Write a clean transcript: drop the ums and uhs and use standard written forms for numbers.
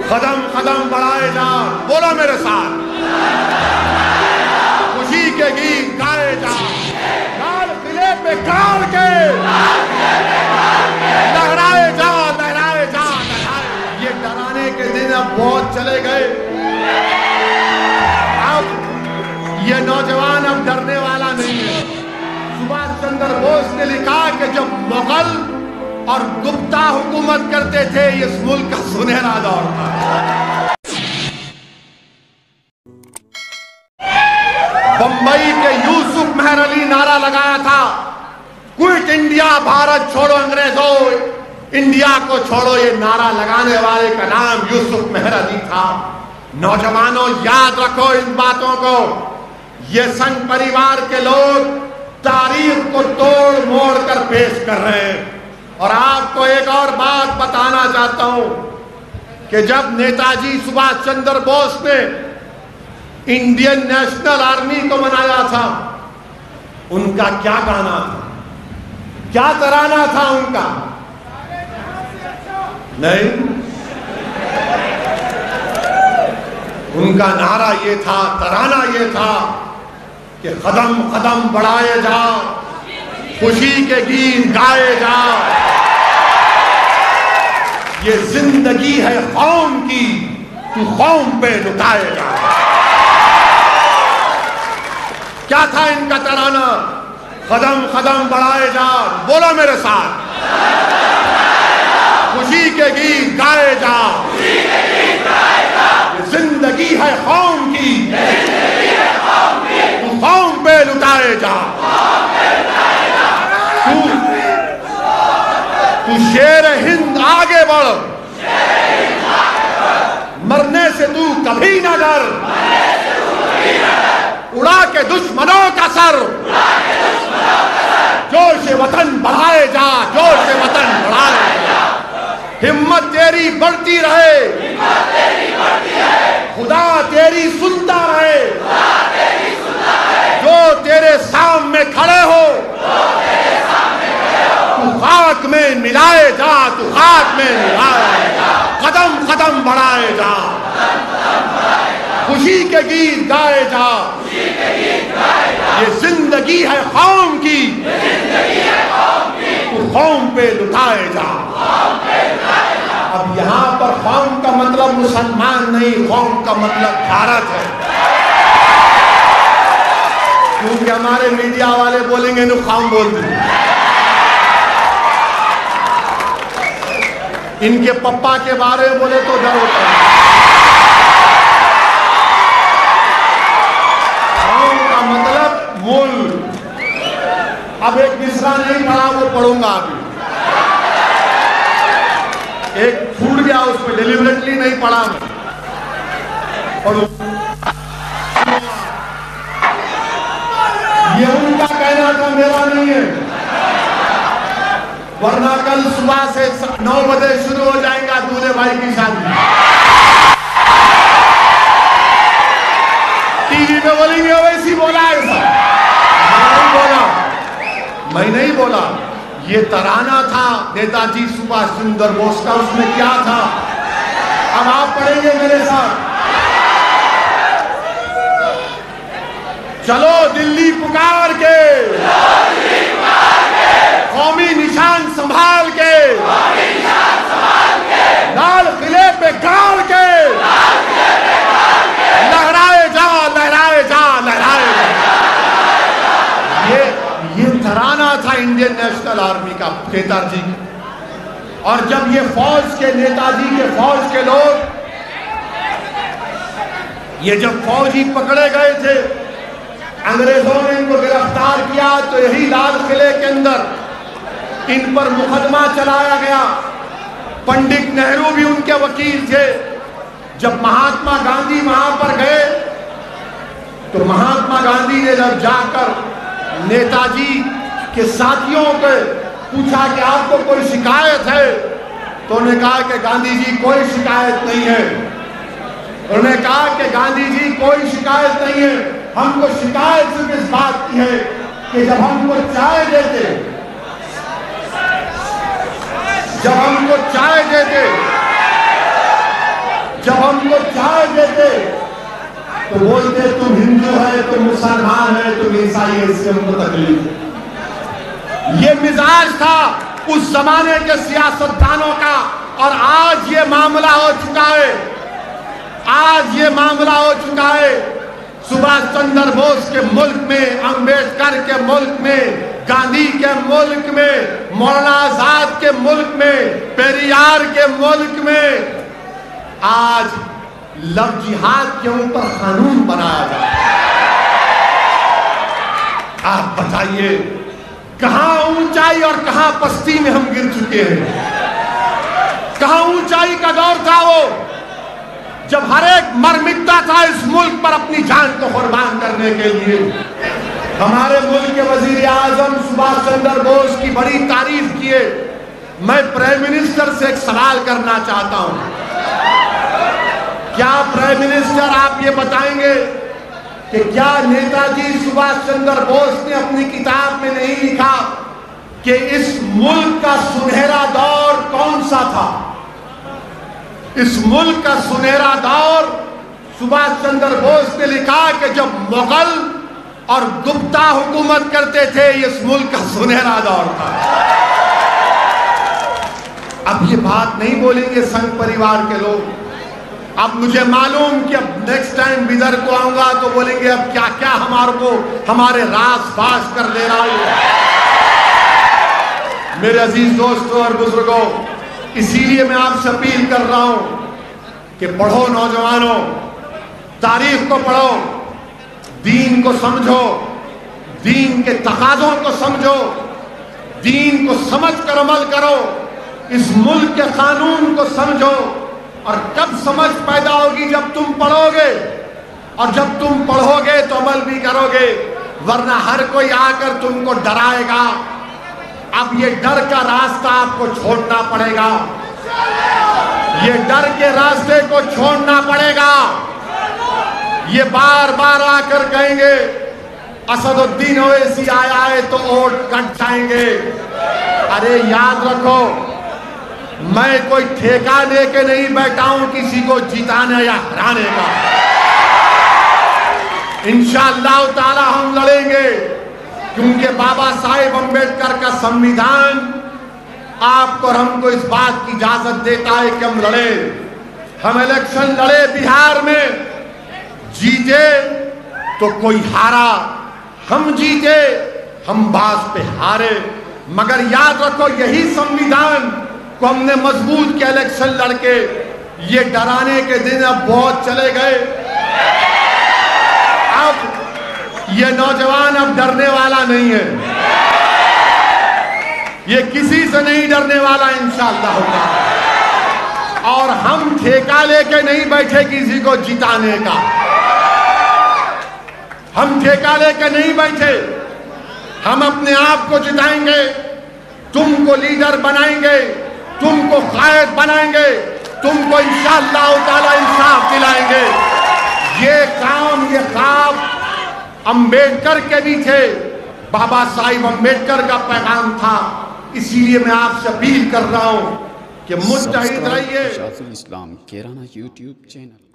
कदम कदम बढ़ाए जा, बोलो मेरे साथ, खुशी के गीत गाए जा, लाल किले पे गाड़ के लहराए जा, लहराए जा, लहराए। ये डराने के दिन अब बहुत चले गए। अब ये नौजवान अब डरने वाला नहीं है। सुभाष चंद्र बोस ने लिखा कि जब मुगल और गुप्ता हुकूमत करते थे, इस मुल्क का सुनहरा दौर था। बंबई के यूसुफ मेहर अली नारा लगाया था, क्विट इंडिया, भारत छोड़ो अंग्रेजों, इंडिया को छोड़ो। ये नारा लगाने वाले का नाम यूसुफ मेहर अली था। नौजवानों, याद रखो इन बातों को। ये संघ परिवार के लोग तारीख को तोड़ मोड़ कर पेश कर रहे हैं। और आपको एक और बात बताना चाहता हूं कि जब नेताजी सुभाष चंद्र बोस ने इंडियन नेशनल आर्मी को बनाया था, उनका क्या गाना था, क्या तराना था उनका? नहीं, उनका नारा ये था, तराना ये था कि कदम कदम बढ़ाए जा, खुशी के गीत गाए जा। ये जिंदगी है कौम की, तू कौम पे लुटाए जा। क्या था इनका तराना? कदम कदम बढ़ाए जा, बोलो मेरे साथ, खुशी के गीत गाए जा। ये जिंदगी है कौम की, तू कौम पे लुटाए जा। तू शेर हिंद आगे बढ़, मरने से तू कभी ना डर, उड़ा के दुश्मनों का सर, जोश वतन बढ़ाए जा, जोश वतन बढ़ाए जा। हिम्मत तेरी बढ़ती रहे, खुदा तेरी सुनता रहे, जो तेरे सामने खड़े हो तू खाक में मिलाए जा, तू खाक में मिलाए जा। कदम कदम बढ़ाए जा, खुशी के गीत गाए जा। ये जिंदगी है कौम की, तू कौम पे लुटाए जा। अब यहाँ पर कौम का मतलब मुसलमान नहीं, कौम का मतलब भारत है। क्योंकि हमारे मीडिया वाले बोलेंगे नु कौम बोल दी, इनके पप्पा के बारे में बोले तो डर होता है। कौम का मतलब मुल्क। अब एक मिसरा नहीं पढ़ा, वो पढ़ूंगा अभी। एक छूट गया, उसमें डिलिबरेटली नहीं पढ़ा मैं, ये उनका कहना था, मेरा नहीं है। वरना कल सुबह से 9 बजे शुरू हो जाएगा दूल्हे भाई की शादी। टीवी में बोलेंगे वैसी बोला ऐसा। मैं नहीं बोला, मैं नहीं बोला। ये तराना था नेताजी सुभाष चंद्र बोस का, उसमें क्या था अब आप पढ़ेंगे मेरे साथ। चलो दिल्ली पुकार के, कौमी निशान संभाल के, लाल किले पे गाड़ के लहराए जा, लहराए जा, लहराए जा। ये तराना था इंडियन नेशनल आर्मी का, नेताजी। और जब ये फौज के, नेताजी के फौज के लोग, ये जब फौजी पकड़े गए थे, अंग्रेजों ने इनको गिरफ्तार किया, तो यही लाल किले के अंदर इन पर मुकदमा चलाया गया। पंडित नेहरू भी उनके वकील थे। जब महात्मा गांधी वहां पर गए, तो महात्मा गांधी ने जब जाकर नेताजी के साथियों को पूछा कि आपको कोई शिकायत है, तो उन्होंने कहा कि गांधी जी कोई शिकायत नहीं है। उन्होंने कहा कि गांधी जी कोई शिकायत नहीं है, हमको शिकायत सिर्फ इस बात की है कि जब हमको चाय देते, जब हमको चाय देते, तो बोलते तुम हिंदू है, तुम मुसलमान है, तुम ईसाई है, इससे हमको तकलीफ है। ये मिजाज था उस जमाने के सियासतदानों का, और आज ये मामला हो चुका है। आज ये मामला हो चुका है। सुभाष चंद्र बोस के मुल्क में, अंबेडकर के मुल्क में, गांधी के मुल्क में, मौलाना आजाद के मुल्क में, पेरियार के मुल्क में आज लव जिहाद के ऊपर कानून बनाया जाए। आप बताइए कहां ऊंचाई और कहां पस्ती में हम गिर चुके हैं। कहां ऊंचाई का दौर था वो, जब हर एक मर मिटता था इस मुल्क पर अपनी जान को कुर्बान करने के लिए। हमारे मुल्क के वजीर आजम सुभाष चंद्र बोस की बड़ी तारीफ किए। मैं प्राइम मिनिस्टर से एक सवाल करना चाहता हूं। क्या प्राइम मिनिस्टर आप ये बताएंगे कि क्या नेताजी सुभाष चंद्र बोस ने अपनी किताब में नहीं लिखा कि इस मुल्क का सुनहरा दौर कौन सा था? इस मुल्क का सुनहरा दौर सुभाष चंद्र बोस ने लिखा कि जब मुगल और गुप्ता हुकूमत करते थे, इस मुल्क का सुनहरा दौर था। अब ये बात नहीं बोलेंगे संघ परिवार के लोग। अब मुझे मालूम कि अब नेक्स्ट टाइम बिदर को आऊंगा तो बोलेंगे अब क्या क्या हमारे रास बास कर ले रहा है। मेरे अजीज दोस्तों और बुजुर्गों, इसीलिए मैं आपसे अपील कर रहा हूं कि पढ़ो नौजवानों, तारीख को पढ़ो, दीन को समझो, दीन के तकाज़ों को समझो, दीन को समझकर अमल करो, इस मुल्क के कानून को समझो। और कब समझ पैदा होगी? जब तुम पढ़ोगे, और जब तुम पढ़ोगे तो अमल भी करोगे, वरना हर कोई आकर तुमको डराएगा। अब ये डर का रास्ता आपको छोड़ना पड़ेगा। ये डर के रास्ते को छोड़ना पड़ेगा। ये बार बार आकर कहेंगे असदुद्दीन ओवैसी आया है तो वोट कट जाएंगे। अरे याद रखो, मैं कोई ठेका लेके नहीं बैठा हूं किसी को जिताने या हराने का। इंशाअल्लाह ताला हम लड़ेंगे, क्योंकि बाबा साहेब अम्बेडकर का संविधान आपको और हमको इस बात की इजाजत देता है कि हम लड़े। हम इलेक्शन लड़े बिहार में, जीते तो कोई हारा, हम जीते हम बास पे हारे। मगर याद रखो, यही संविधान को हमने मजबूत किया इलेक्शन लड़के। ये डराने के दिन अब बहुत चले गए। अब ये नौजवान अब डरने वाला नहीं है, ये किसी से नहीं डरने वाला इंशाअल्लाह होगा। और हम ठेका लेके नहीं बैठे किसी को जिताने का। हम ठेका लेके नहीं बैठे, हम अपने आप को जिताएंगे, तुमको लीडर बनाएंगे, तुमको कायद बनाएंगे, तुमको इंशाअल्लाह ताला इंसाफ दिलाएंगे। ये काम, ये ख्वाब अंबेडकर के भी थे, बाबा साहिब अंबेडकर का पैगाम था। इसीलिए मैं आपसे अपील कर रहा हूं कि मुत्तहिद रहिए। शाफी इस्लाम केराना यूट्यूब चैनल।